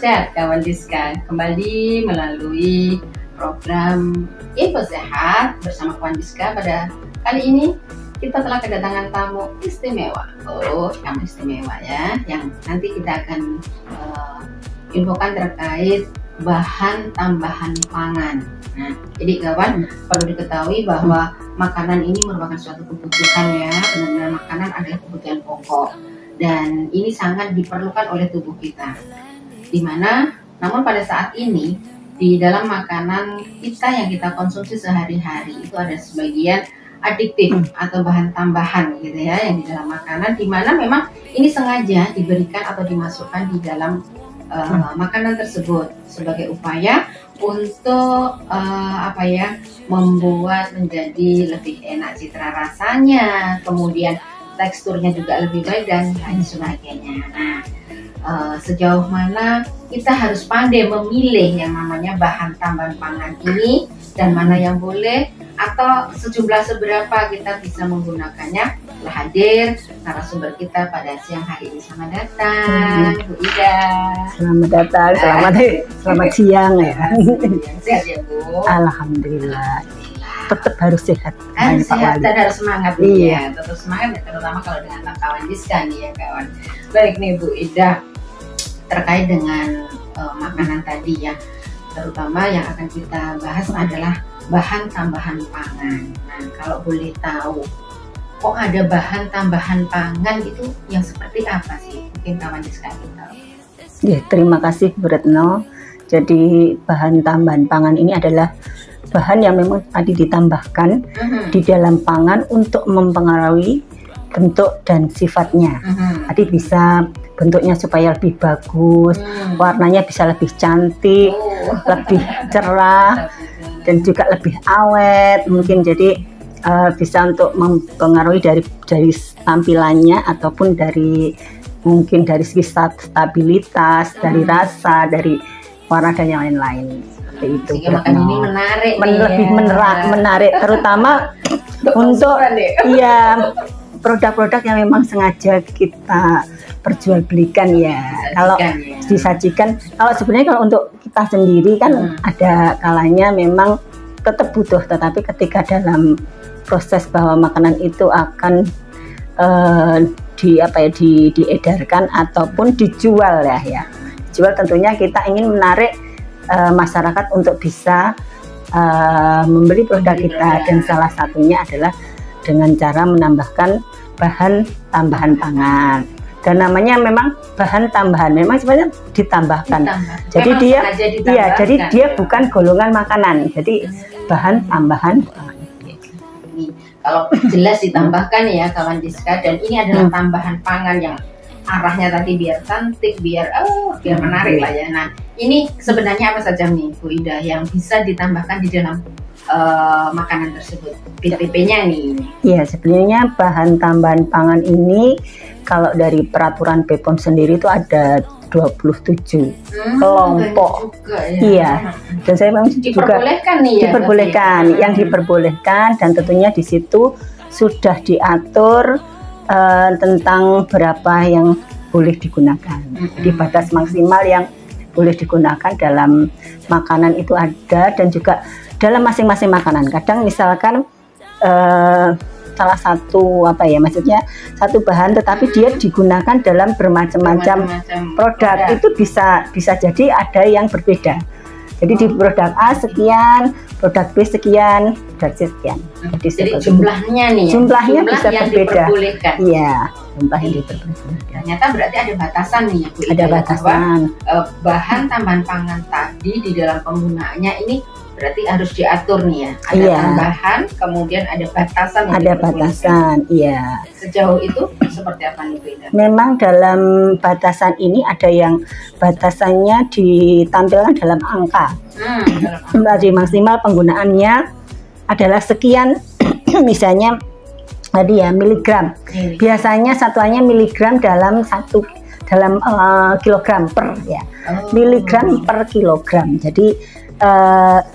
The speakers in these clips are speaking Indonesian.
sehat kawan Diska, kembali melalui program Info Sehat bersama kawan Diska. Pada kali ini kita telah kedatangan tamu istimewa. Tamu istimewa ya, yang nanti kita akan infokan terkait bahan tambahan pangan. Nah, jadi kawan perlu diketahui bahwa makanan ini merupakan suatu kebutuhan ya, benar-benar makanan adalah kebutuhan pokok dan ini sangat diperlukan oleh tubuh kita. Dimana, namun pada saat ini di dalam makanan kita yang kita konsumsi sehari-hari itu ada sebagian adiktif atau bahan tambahan gitu ya yang di dalam makanan, dimana memang ini sengaja diberikan atau dimasukkan di dalam makanan tersebut sebagai upaya untuk membuat menjadi lebih enak citra rasanya, kemudian teksturnya juga lebih baik dan lain sebagainya. Nah, sejauh mana kita harus pandai memilih yang namanya bahan tambahan pangan ini dan mana yang boleh atau sejumlah seberapa kita bisa menggunakannya. Telah hadir narasumber kita pada siang hari ini. Selamat datang Bu Ida. Selamat datang, selamat siang ya. Sehat ya Bu? Alhamdulillah. Tetap harus sehat. Sehat dan harus semangat nih ya. Tetap semangat ya, terutama kalau dengan kawan Diska nih ya kawan. Baik nih Bu Ida, terkait dengan makanan tadi ya, terutama yang akan kita bahas adalah bahan tambahan pangan. Nah, kalau boleh tahu, kok ada bahan tambahan pangan itu yang seperti apa sih? Mungkin kawan Diska tahu. Ya, terima kasih Bu Retno. Jadi bahan tambahan pangan ini adalah bahan yang memang tadi ditambahkan di dalam pangan untuk mempengaruhi bentuk dan sifatnya. Tadi bisa bentuknya supaya lebih bagus, warnanya bisa lebih cantik, lebih cerah, dan juga lebih awet. Mungkin jadi bisa untuk mempengaruhi dari tampilannya ataupun dari mungkin dari segi stabilitas, dari rasa, dari warna dan yang lain-lain. Itu makanan ini menarik, lebih menarik, terutama untuk produk-produk yang memang sengaja kita perjualbelikan ya. Kalau disajikan, kalau sebenarnya kalau untuk kita sendiri kan ada kalanya memang tetap butuh, tetapi ketika dalam proses bahwa makanan itu akan diedarkan ataupun dijual ya. Dijual tentunya kita ingin menarik masyarakat untuk bisa membeli produk kita, dan salah satunya adalah dengan cara menambahkan bahan tambahan pangan. Dan namanya memang bahan tambahan, memang sebenarnya ditambahkan. Jadi dia bukan golongan makanan, jadi bahan tambahan pangan. Kalau jelas ditambahkan ya kawan Diska, dan ini adalah tambahan pangan yang arahnya tadi biar cantik, biar menarik lah ya. Nah, ini sebenarnya apa saja nih Bu Ida yang bisa ditambahkan di dalam makanan tersebut? BTP-nya nih. Iya, sebenarnya bahan tambahan pangan ini kalau dari peraturan BPOM sendiri itu ada 27 kelompok. Iya. Dan saya memang diperbolehkan nih ya. Diperbolehkan, yang diperbolehkan, dan tentunya di situ sudah diatur tentang berapa yang boleh digunakan. Jadi batas maksimal yang boleh digunakan dalam makanan itu ada, dan juga dalam masing-masing makanan. Kadang misalkan salah satu maksudnya satu bahan tetapi dia digunakan dalam bermacam-macam produk, itu bisa jadi ada yang berbeda. Jadi di produk A sekian, produk B sekian, produk C sekian. Jadi jumlahnya nih ya? Jumlahnya bisa berbeda. Iya, jumlah yang diperbolehkan. Ternyata berarti ada batasan nih ya Bu. Ada batasan. Bahan tambahan pangan tadi di dalam penggunaannya ini berarti harus diatur nih ya. Ada tambahan, kemudian ada batasan. Ada batasan, iya. Sejauh itu seperti apa nih Bu Ida? Memang dalam batasan ini ada yang batasannya ditampilkan dalam angka. Dari maksimal penggunaannya adalah sekian, misalnya tadi ya miligram. Biasanya satuannya miligram dalam kilogram per ya. Miligram per kilogram. Jadi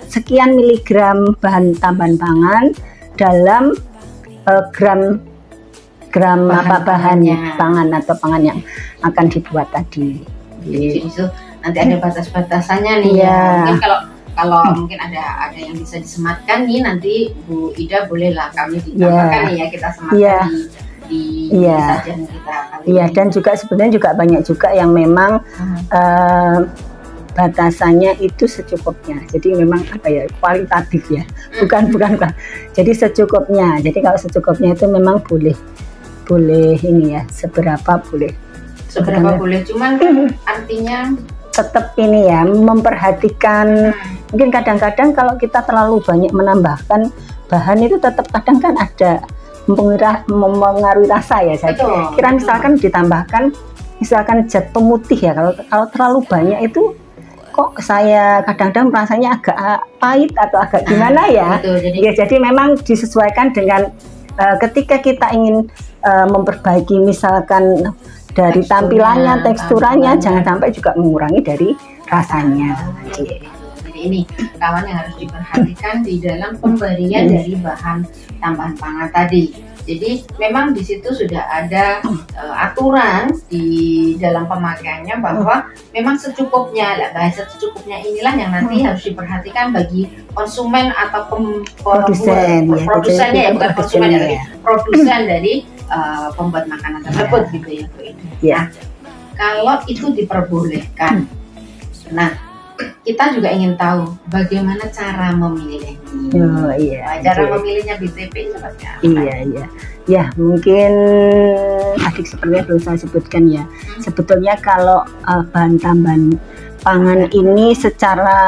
sekian miligram bahan tambahan pangan dalam gram bahan pangan atau pangan yang akan dibuat tadi. Jadi itu nanti ada batas-batasannya nih ya. Mungkin kalau mungkin ada yang bisa disematkan nih, nanti Bu Ida bolehlah kami ditambahkan nih ya, kita sematkan di sajian kita kali ini. Dan juga sebenarnya juga banyak juga yang memang batasannya itu secukupnya. Jadi memang apa ya, kualitatif ya. Bukan. Jadi secukupnya. Jadi kalau secukupnya itu memang boleh ini ya, seberapa boleh. Cuman kan artinya tetap ini ya, memperhatikan. Mungkin kadang-kadang kalau kita terlalu banyak menambahkan bahan itu tetap kadang kan ada mempengaruhi rasa ya. Saya kira misalkan ditambahkan misalkan zat pemutih ya, kalau terlalu banyak itu kok saya kadang-kadang rasanya agak pahit atau agak gimana ya. Jadi memang disesuaikan dengan ketika kita ingin memperbaiki misalkan dari tampilannya, teksturannya, jangan sampai juga mengurangi dari rasanya. Jadi ini kawan yang harus diperhatikan di dalam pemberian dari bahan tambahan pangan tadi. Jadi memang di situ sudah ada aturan di dalam pemakaiannya bahwa memang secukupnya. Bahasa secukupnya inilah yang nanti harus diperhatikan bagi konsumen atau produsennya ya, bukan konsumen ya, produsen dari pembuat makanan tersebut gitu ya Bu Ida. Nah, kalau itu diperbolehkan, nah kita juga ingin tahu bagaimana cara memilihnya. Cara memilihnya BTP seperti apa? Ya mungkin adik seperti yang belum saya sebutkan ya. Sebetulnya kalau bahan tambahan pangan ini secara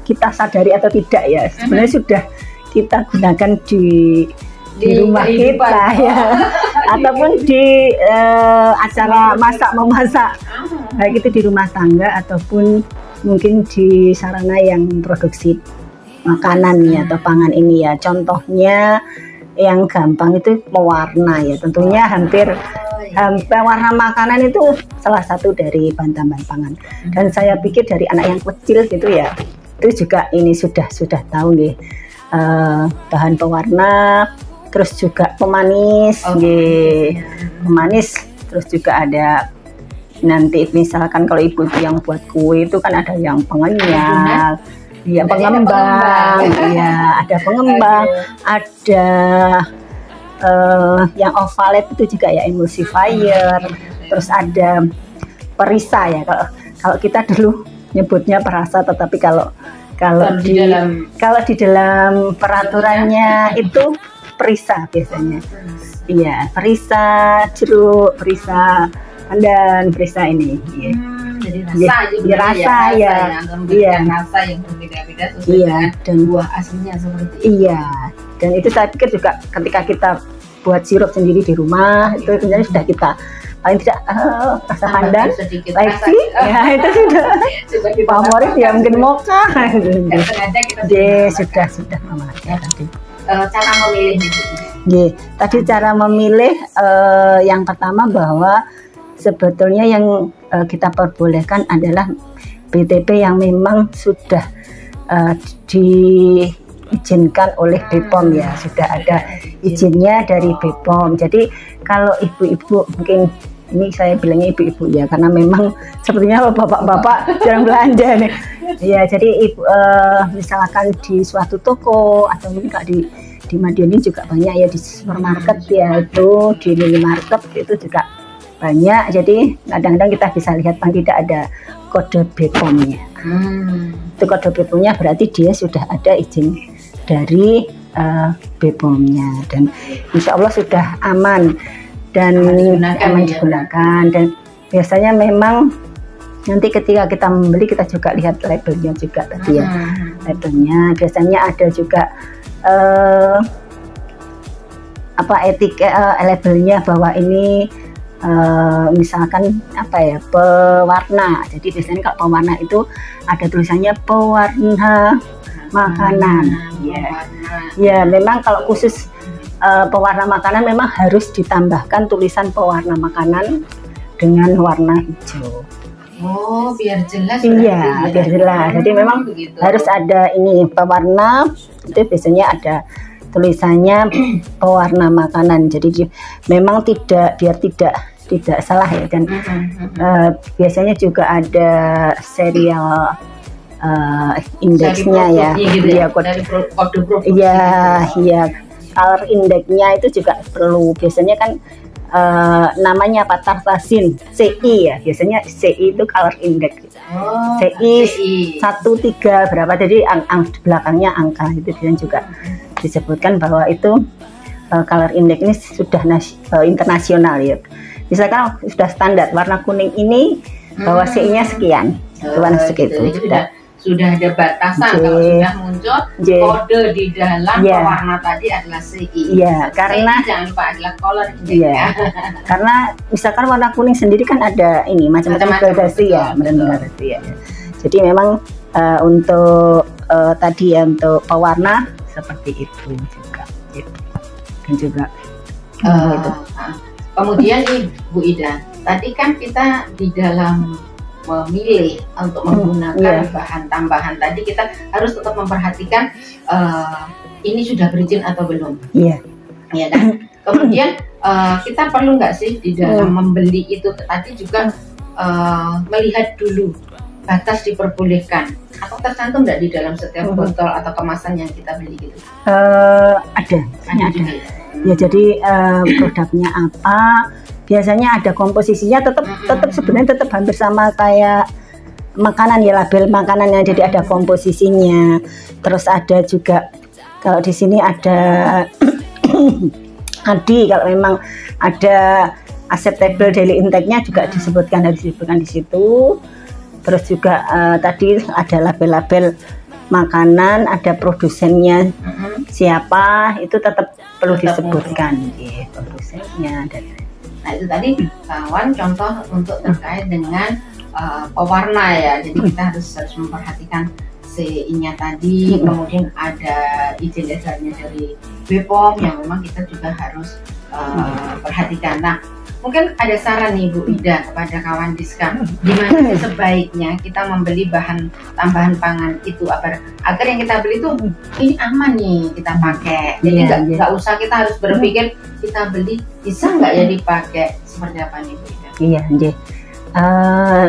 kita sadari atau tidak ya, sebenarnya sudah kita gunakan di rumah kita ya, ataupun di acara memasak, baik itu di rumah tangga ataupun mungkin di sarana yang produksi makanan ya atau pangan ini ya. Contohnya yang gampang itu mewarna ya, tentunya hampir warna makanan itu salah satu dari bahan tambahan pangan. Dan saya pikir dari anak yang kecil gitu ya, itu juga ini sudah tahu nih bahan pewarna, terus juga pemanis, pemanis, terus juga ada nanti misalkan kalau ibu yang buat kue itu kan ada yang pengenyak, pengembang, ada pengembang, ada yang ovalet itu juga ya, emulsifier, terus ada perisa ya. Kalau kita dulu nyebutnya perasa, tetapi kalau di dalam peraturannya itu perisa biasanya. Iya, perisa jeruk, perisa pandan, perisa ini. Jadi rasa rasa yang berbeda-beda sesuai dengan buah aslinya seperti itu. Dan itu saya pikir juga ketika kita buat sirup sendiri di rumah itu sebenarnya sudah kita paling tidak rasa pandan, spicy, ya itu sudah favorit ya, mungkin mocha. Sudah mama ya tadi. Cara memilih tadi cara memilih yang pertama bahwa sebetulnya yang kita perbolehkan adalah BTP yang memang sudah diizinkan oleh BPOM ya, sudah ada izinnya dari BPOM. Jadi kalau ibu-ibu, mungkin ini saya bilangnya ibu-ibu ya, karena memang sepertinya bapak-bapak jarang belanja nih. Ya, jadi misalkan di suatu toko atau mungkin di Madiun juga banyak ya, di supermarket ya, itu di minimarket itu juga banyak. Jadi kadang-kadang kita bisa lihat paling tidak ada kode BPOM-nya. Itu kode BPOM-nya berarti dia sudah ada izin dari BPOM-nya, dan insya Allah sudah aman dan aman digunakan. Dan biasanya memang nanti ketika kita membeli kita juga lihat labelnya juga tadi ya. Labelnya biasanya ada juga labelnya bahwa ini misalkan pewarna. Jadi biasanya kalau pewarna itu ada tulisannya pewarna makanan. Ya, memang kalau khusus pewarna makanan memang harus ditambahkan tulisan pewarna makanan dengan warna hijau. Biar jelas. Iya, biar jelas. Jadi memang begitu. Harus ada ini pewarna, itu biasanya ada tulisannya pewarna makanan. Jadi memang biar tidak tidak salah ya. Dan biasanya juga ada serial indeksnya ya, gitu ya kode produk ya, ya color indexnya itu juga perlu. Biasanya kan namanya apa, tartasin CI ya, biasanya CI itu color index. CI 13 berapa, jadi belakangnya angka itu, dan juga disebutkan bahwa itu color index ini sudah internasional ya. Misalkan sudah standar warna kuning ini bahwa CI-nya sekian, segitu. Sudah ada batasan. Kalau sudah muncul kode di dalam pewarna tadi adalah CI. Iya, karena jangan lupa adalah color index. Iya. Karena misalkan warna kuning sendiri kan ada ini macam-macam gradasi ya, gradasi ya. Jadi memang untuk tadi ya, untuk pewarna seperti itu juga. Gitu. Dan juga itu. Kemudian Bu Ida, tadi kan kita di dalam memilih untuk menggunakan bahan tambahan tadi, kita harus tetap memperhatikan ini sudah berizin atau belum. Iya. Iya kan. Kemudian kita perlu nggak sih di dalam membeli itu tadi juga melihat dulu batas diperbolehkan, atau tercantum nggak di dalam setiap botol atau kemasan yang kita beli gitu? Ada. Ya, jadi produknya apa? Biasanya ada komposisinya, tetap sebenarnya tetap hampir sama kayak makanan ya, label makanannya, jadi ada komposisinya. Terus ada juga kalau di sini ada kalau memang ada acceptable daily intake-nya juga disebutkan di situ. Terus juga tadi ada label-label makanan, ada produsennya siapa, itu tetap perlu disebutkan ya, produsennya. Nah itu tadi kawan contoh untuk terkait dengan pewarna ya. Jadi kita harus memperhatikan CI-nya tadi, kemudian ada izin edarnya dari BPOM yang memang kita juga harus perhatikan. Nah mungkin ada saran nih Bu Ida kepada kawan Diska, gimana sebaiknya kita membeli bahan tambahan pangan itu agar yang kita beli itu ini aman nih kita pakai. Jadi nggak usah kita harus berpikir kita beli bisa nggak ya dipakai, seperti apa nih Bu Ida? Iya,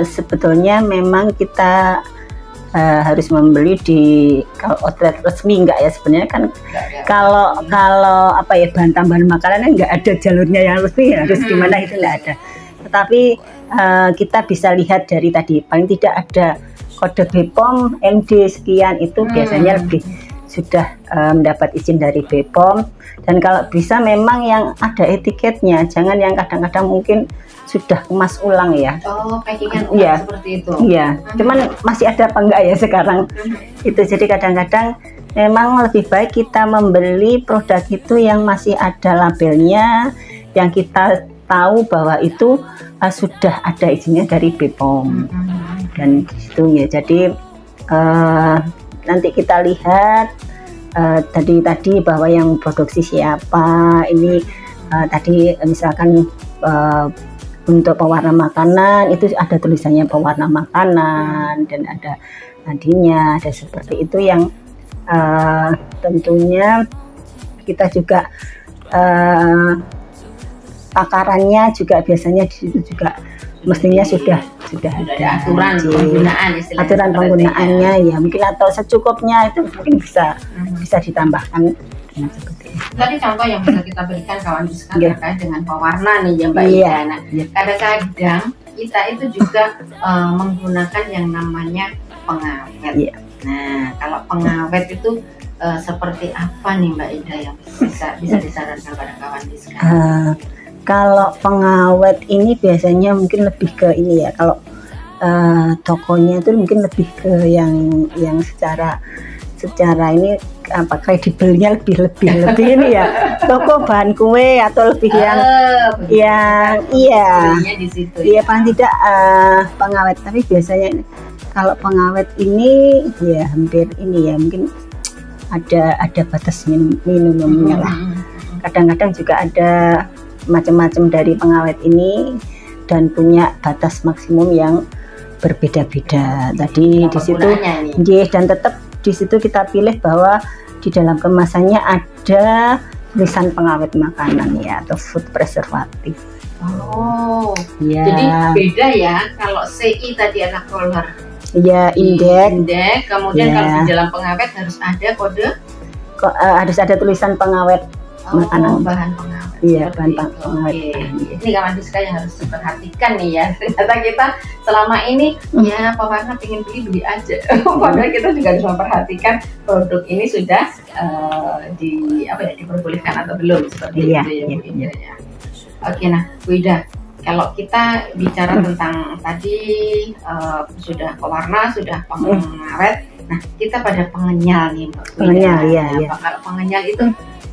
sebetulnya memang kita harus membeli di kalau outlet resmi enggak ya, sebenarnya kan kalau apa ya, bahan tambahan makanan enggak ada jalurnya yang resmi, harus gimana itu enggak ada. Tetapi kita bisa lihat dari tadi, paling tidak ada kode BPOM MD sekian, itu biasanya lebih sudah mendapat izin dari BPOM. Dan kalau bisa memang yang ada etiketnya, jangan yang kadang-kadang mungkin sudah kemas ulang ya. Oh, packingan ulang seperti itu. Iya, cuman masih ada apa enggak ya sekarang itu. Jadi kadang-kadang memang lebih baik kita membeli produk itu yang masih ada labelnya, yang kita tahu bahwa itu sudah ada izinnya dari BPOM. Dan itu ya, jadi nanti kita lihat tadi bahwa yang produksi siapa. Ini tadi misalkan untuk pewarna makanan itu ada tulisannya pewarna makanan, dan ada nadinya, ada seperti itu yang tentunya kita juga takarannya juga biasanya di situ juga mestinya sudah ada aturan penggunaannya ya, mungkin atau secukupnya itu mungkin bisa ditambahkan dengan seperti itu. Tadi contoh yang bisa kita berikan kawan Diska terkait dengan pewarna nih ya Mbak Ida. Nah, kadang-kadang kita itu juga menggunakan yang namanya pengawet. Nah, kalau pengawet itu seperti apa nih Mbak Ida yang bisa disarankan pada kawan Diska? Kalau pengawet ini biasanya mungkin lebih ke ini ya, kalau tokonya itu mungkin lebih ke yang secara ini apa, kredibelnya lebih ini ya, toko bahan kue atau lebih yang iya paling tidak pengawet. Tapi biasanya kalau pengawet ini ya hampir ini ya, mungkin ada batas minimumnya lah. Kadang-kadang juga ada macam-macam dari pengawet ini dan punya batas maksimum yang berbeda-beda. Tadi di situ dan tetap di situ kita pilih bahwa di dalam kemasannya ada tulisan pengawet makanan ya, atau food preservative. Oh, Ya. jadi beda ya kalau CI tadi anak roller. Ya, indeks. Indeks, kemudian Ya. kalau di dalam pengawet harus ada kode. Harus ada tulisan pengawet makanan. Bahan pengawet. Iya, Seperti bahan itu. pengawet. Oke. Ini kawan Diska yang harus diperhatikan nih ya. Ternyata kita selama ini ya pewarna pengen beli aja. Padahal kita juga harus memperhatikan produk ini sudah diperbolehkan atau belum, seperti Iya, itu ya Bu iya, Ida ya. Oke, nah Bu Ida, kalau kita bicara tentang tadi sudah pewarna, sudah pengawet, nah kita pada pengenyal nih Mbak. Pengenyal, iya, iya. Kalau pengenyal itu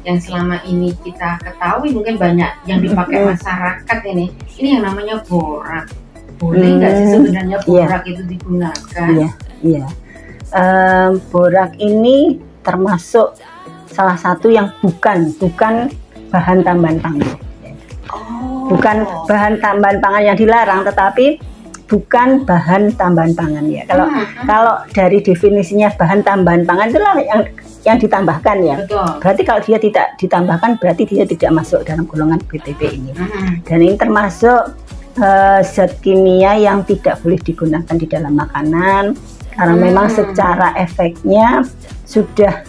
yang selama ini kita ketahui mungkin banyak yang dipakai masyarakat ini yang namanya borak. Boleh nggak sih sebenarnya borak itu digunakan? Iya, iya. Borak ini termasuk salah satu yang bukan bahan tambahan pangan. Bukan bahan tambahan pangan yang dilarang, tetapi bukan bahan tambahan pangan ya. Kalau dari definisinya bahan tambahan pangan itulah yang ditambahkan ya. Betul. Berarti kalau dia tidak ditambahkan berarti dia tidak masuk dalam golongan BTP ini. Dan ini termasuk zat kimia yang tidak boleh digunakan di dalam makanan karena memang secara efeknya sudah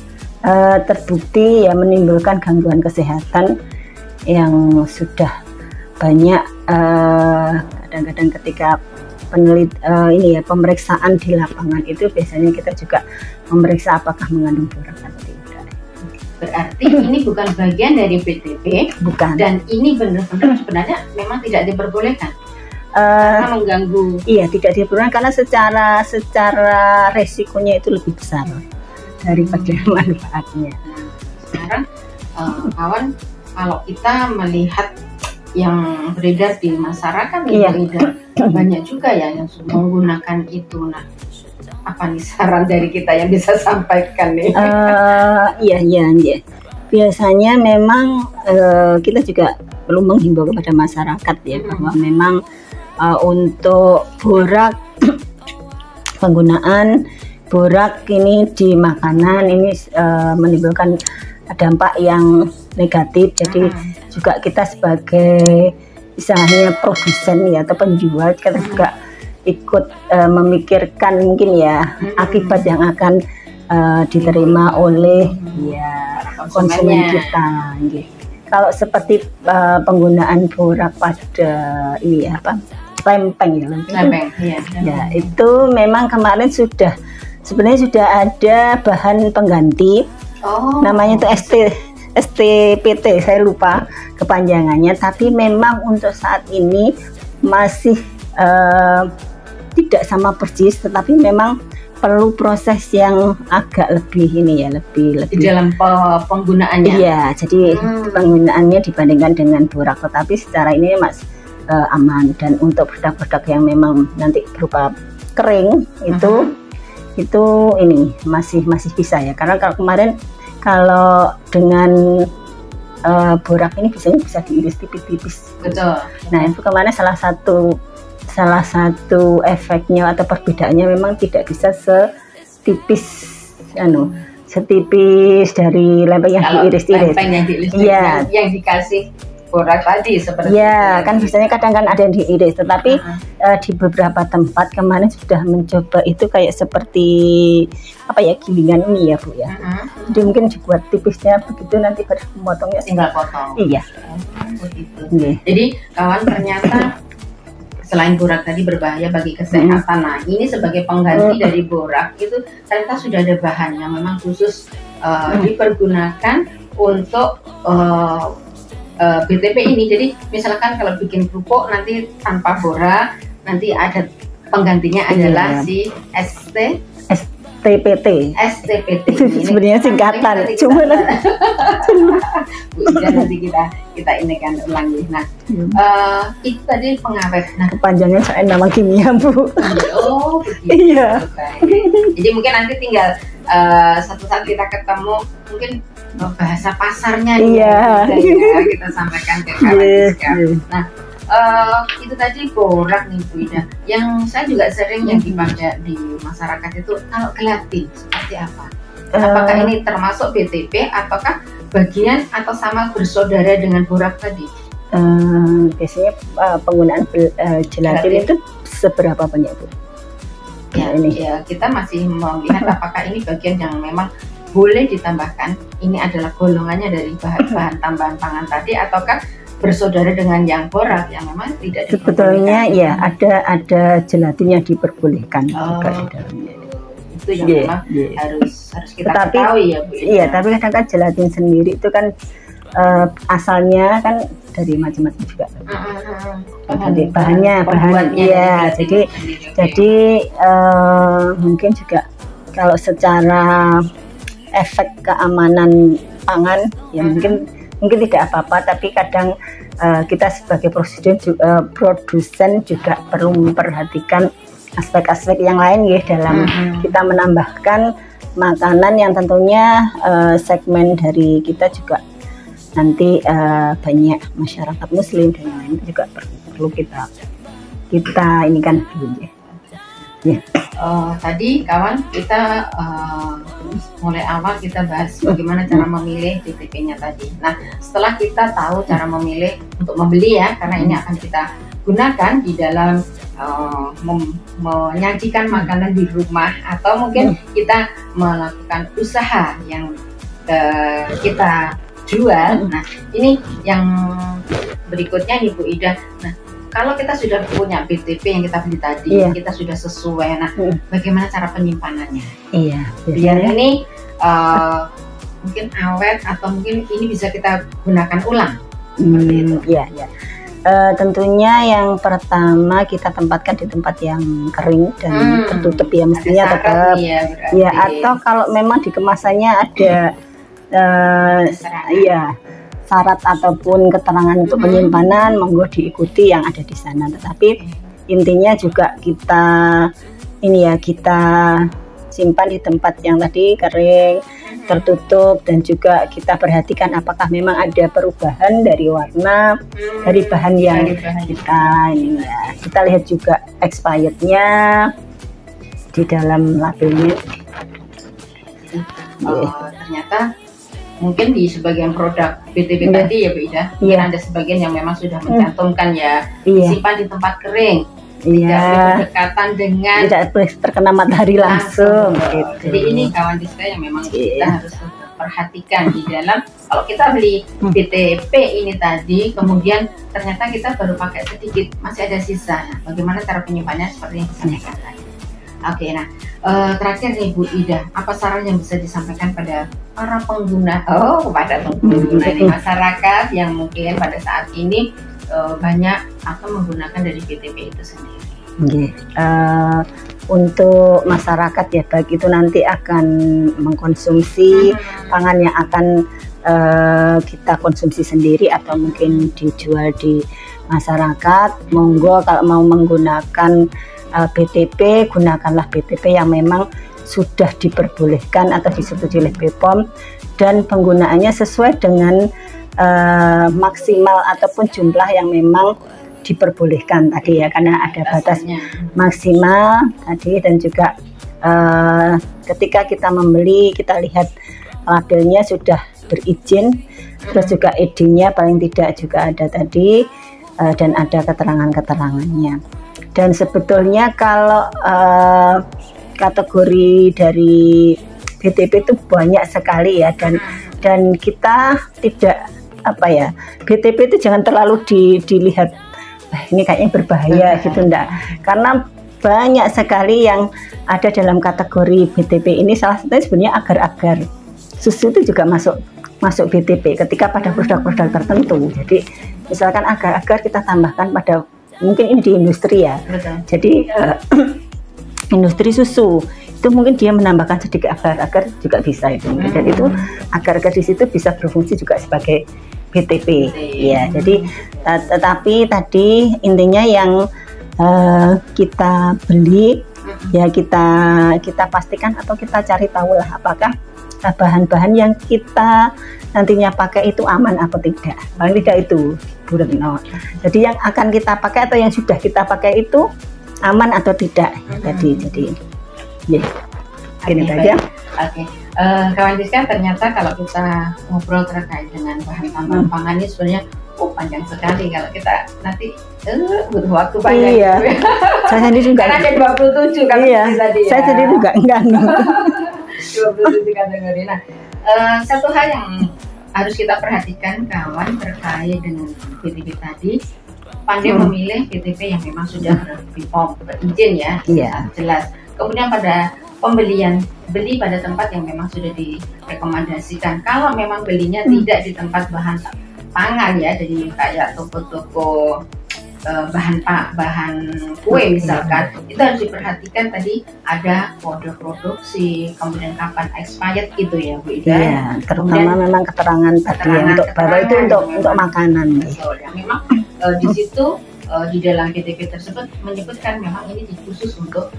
terbukti ya menimbulkan gangguan kesehatan yang sudah banyak kadang-kadang ketika pemeriksaan di lapangan itu biasanya kita juga memeriksa apakah mengandung borak atau tidak. Berarti ini bukan bagian dari BTP, bukan. Dan ini benar-benar sebenarnya memang tidak diperbolehkan karena mengganggu. Iya, tidak diperbolehkan karena secara resikonya itu lebih besar daripada manfaatnya. Sekarang kawan, kalau kita melihat yang beredar di masyarakat, banyak juga ya yang menggunakan itu. Nah, apa nih saran dari kita yang bisa sampaikan nih? Iya. Biasanya memang kita juga perlu menghimbau kepada masyarakat ya bahwa memang untuk borak penggunaan borak ini di makanan ini menimbulkan dampak yang negatif. Jadi juga kita sebagai istilahnya produsen ya atau penjual kita juga ikut memikirkan mungkin ya akibat yang akan diterima oleh ya konsumen kita. Kalau seperti penggunaan borak pada ini apa lempeng ya itu memang kemarin sebenarnya sudah ada bahan pengganti namanya itu STPT, saya lupa kepanjangannya, tapi memang untuk saat ini masih tidak sama persis, tetapi memang perlu proses yang agak lebih lebih di dalam penggunaannya. Iya, jadi penggunaannya dibandingkan dengan borak, tetapi secara ini aman. Dan untuk produk-produk yang memang nanti berupa kering itu ini masih bisa ya, karena kalau kemarin kalau dengan borak ini biasanya bisa diiris tipis-tipis. Betul. Nah itu kemarin salah satu efeknya atau perbedaannya memang tidak bisa setipis dari lempeng yang diiris-iris. Iya. Yang dikasih borak tadi seperti ya itu. Kan biasanya kadang kan ada yang diiris, tetapi di beberapa tempat kemarin sudah mencoba itu kayak seperti apa ya gilingan ini ya Bu ya. Jadi mungkin dibuat tipisnya begitu, nanti pada memotongnya tinggal potong. Iya. Begitu. Jadi kawan, ternyata selain borak tadi berbahaya bagi kesehatan, nah ini sebagai pengganti dari borak itu ternyata sudah ada bahan yang memang khusus dipergunakan untuk BTP ini. Jadi misalkan kalau bikin kerupuk nanti tanpa borak, nanti ada penggantinya adalah si STPT. Itu sebenarnya singkatan. Cuma Bu Ida nanti kita ini kan ulangi. Nah, itu tadi pengawet. Nah, kepanjangannya soal nama kimia Bu. Oh, begitu. Iya. Jadi mungkin nanti tinggal satu saat kita ketemu mungkin bahasa pasarnya kita sampaikan ke kalian. Nah, itu tadi borak nih Bu Ida. Yang saya juga sering yang dipakai di masyarakat itu kalau gelatin seperti apa? Apakah ini termasuk BTP ataukah bagian atau sama bersaudara dengan borak tadi? biasanya penggunaan gelatin itu seberapa banyak Bu? Ya, ya kita masih melihat apakah ini bagian yang memang boleh ditambahkan. Ini adalah golongannya dari bahan tambahan pangan tadi, ataukah bersaudara dengan yang borak yang memang tidak sebetulnya ya ada gelatin yang diperbolehkan juga di dalamnya. Itu yang memang harus kita ketahui ya Bu. Iya, tapi kadang-kadang gelatin sendiri itu kan asalnya kan dari macam-macam juga. Bahannya iya, jadi mungkin juga kalau secara efek keamanan pangan ya mungkin tidak apa-apa, tapi kadang kita sebagai produsen juga perlu memperhatikan aspek-aspek yang lain ya dalam kita menambahkan makanan yang tentunya segmen dari kita juga nanti banyak masyarakat muslim dan lain-lain juga perlu kita ini kan ya. Tadi kawan kita mulai awal kita bahas bagaimana cara memilih BTP-nya tadi. Nah, setelah kita tahu cara memilih untuk membeli ya, karena ini akan kita gunakan di dalam menyajikan makanan di rumah, atau mungkin kita melakukan usaha yang kita jual. Nah, ini yang berikutnya nih Bu Ida. Nah, kalau kita sudah punya BTP yang kita beli tadi, kita sudah sesuai. Nah, bagaimana cara penyimpanannya? Iya. Biar ini mungkin awet, atau mungkin ini bisa kita gunakan ulang. Iya. Tentunya yang pertama kita tempatkan di tempat yang kering dan tertutup ya, mestinya tetap. Ya, atau kalau memang di kemasannya ada syarat ataupun keterangan untuk penyimpanan, monggo diikuti yang ada di sana. Tetapi intinya juga kita simpan di tempat yang tadi kering, tertutup, dan juga kita perhatikan apakah memang ada perubahan dari warna, dari bahan yang kita lihat juga expirednya di dalam labelnya. Ternyata mungkin di sebagian produk BTP tadi ya Bu Ida, ada sebagian yang memang sudah mencantumkan simpan di tempat kering, tidak berdekatan dengan, tidak terkena matahari langsung. Gitu. Jadi ini kawan Diska yang memang kita harus perhatikan di dalam, kalau kita beli BTP ini tadi, kemudian ternyata kita baru pakai sedikit, masih ada sisa. Nah, bagaimana cara penyimpanannya seperti yang disampaikan tadi. Oke, nah terakhir nih Bu Ida, apa saran yang bisa disampaikan pada para pengguna, di masyarakat yang mungkin pada saat ini banyak atau menggunakan dari BTP itu sendiri? Untuk masyarakat ya, baik itu nanti akan mengkonsumsi pangan yang akan kita konsumsi sendiri atau mungkin dijual di masyarakat, monggo kalau mau menggunakan BTP, gunakanlah BTP yang memang sudah diperbolehkan atau disetujui oleh BPOM, dan penggunaannya sesuai dengan maksimal ataupun jumlah yang memang diperbolehkan tadi ya, karena ada batas maksimal tadi, dan juga ketika kita membeli kita lihat labelnya sudah berizin, terus juga ID-nya paling tidak juga ada tadi, dan ada keterangan-keterangannya. Dan sebetulnya kalau kategori dari BTP itu banyak sekali ya, dan kita tidak BTP itu jangan terlalu dilihat ini kayaknya berbahaya gitu, enggak, karena banyak sekali yang ada dalam kategori BTP ini. Salah satunya sebenarnya agar-agar susu itu juga masuk BTP ketika pada produk-produk tertentu. Jadi misalkan agar-agar kita tambahkan pada, mungkin ini di industri ya. Betul. Jadi industri susu itu mungkin dia menambahkan sedikit agar-agar juga bisa itu. Dan itu agar-agar di situ bisa berfungsi juga sebagai BTP. Ya, jadi tetapi tadi intinya yang kita beli ya kita pastikan atau kita cari tahu lah apakah bahan-bahan yang kita nantinya pakai itu aman atau tidak. Paling tidak itu Bu Retno. Jadi yang akan kita pakai atau yang sudah kita pakai itu aman atau tidak. Jadi ya gini saja. Oke. Kawan Diska, ternyata kalau kita ngobrol terkait dengan bahan tambahan pangan ini sebenarnya Oh, panjang sekali kalau kita nanti butuh waktu panjang. Iya. Gitu ya. Saya sendiri juga. Karena ada 27 kan Iya. tadi ya. Saya sendiri juga enggak. 27 kategori. Nah, satu hal yang harus kita perhatikan kawan terkait dengan PTP tadi, pandai memilih PTP yang memang sudah berizin ya. Iya. Jelas. Kemudian pada pembelian, beli pada tempat yang memang sudah direkomendasikan. Kalau memang belinya tidak di tempat bahan pangan ya, jadi kayak toko-toko bahan kue misalkan, itu harus diperhatikan tadi ada kode produksi, kemudian kapan expired gitu ya Bu Ida. Iya, terutama memang keterangan tadi ya, untuk bahwa itu untuk makanan. Betul ya, memang di situ di dalam PTP tersebut menyebutkan memang ini khusus untuk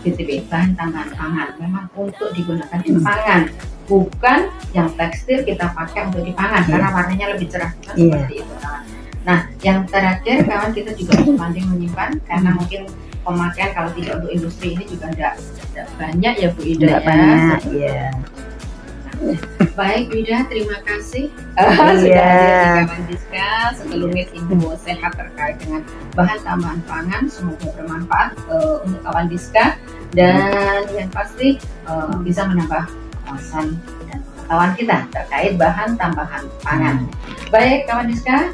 PTP bahan tambahan pangan, memang untuk digunakan di pangan, bukan yang tekstil kita pakai untuk di pangan karena warnanya lebih cerah seperti itu kawan. Nah, yang terakhir kawan, kita juga harus pandai menyimpan karena mungkin pemakaian kalau tidak untuk industri ini juga tidak banyak ya Bu Ida ya. Banyak, ya. Baik Bu Ida, terima kasih sudah hadir di Kawan Diska sekelumit info sehat terkait dengan bahan tambahan pangan. Semoga bermanfaat untuk Kawan Diska dan yang pasti bisa menambah wawasan dan pengetahuan kita terkait bahan tambahan pangan. Baik Kawan Diska,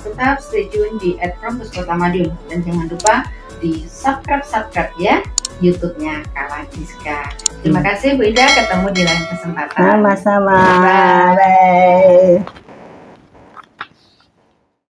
tetap stay tune di @prompus_kota_madiun dan jangan lupa di subscribe ya YouTube-nya Kawan Diska. Terima kasih Bu Ida, ketemu di lain kesempatan. Sama-sama. Bye.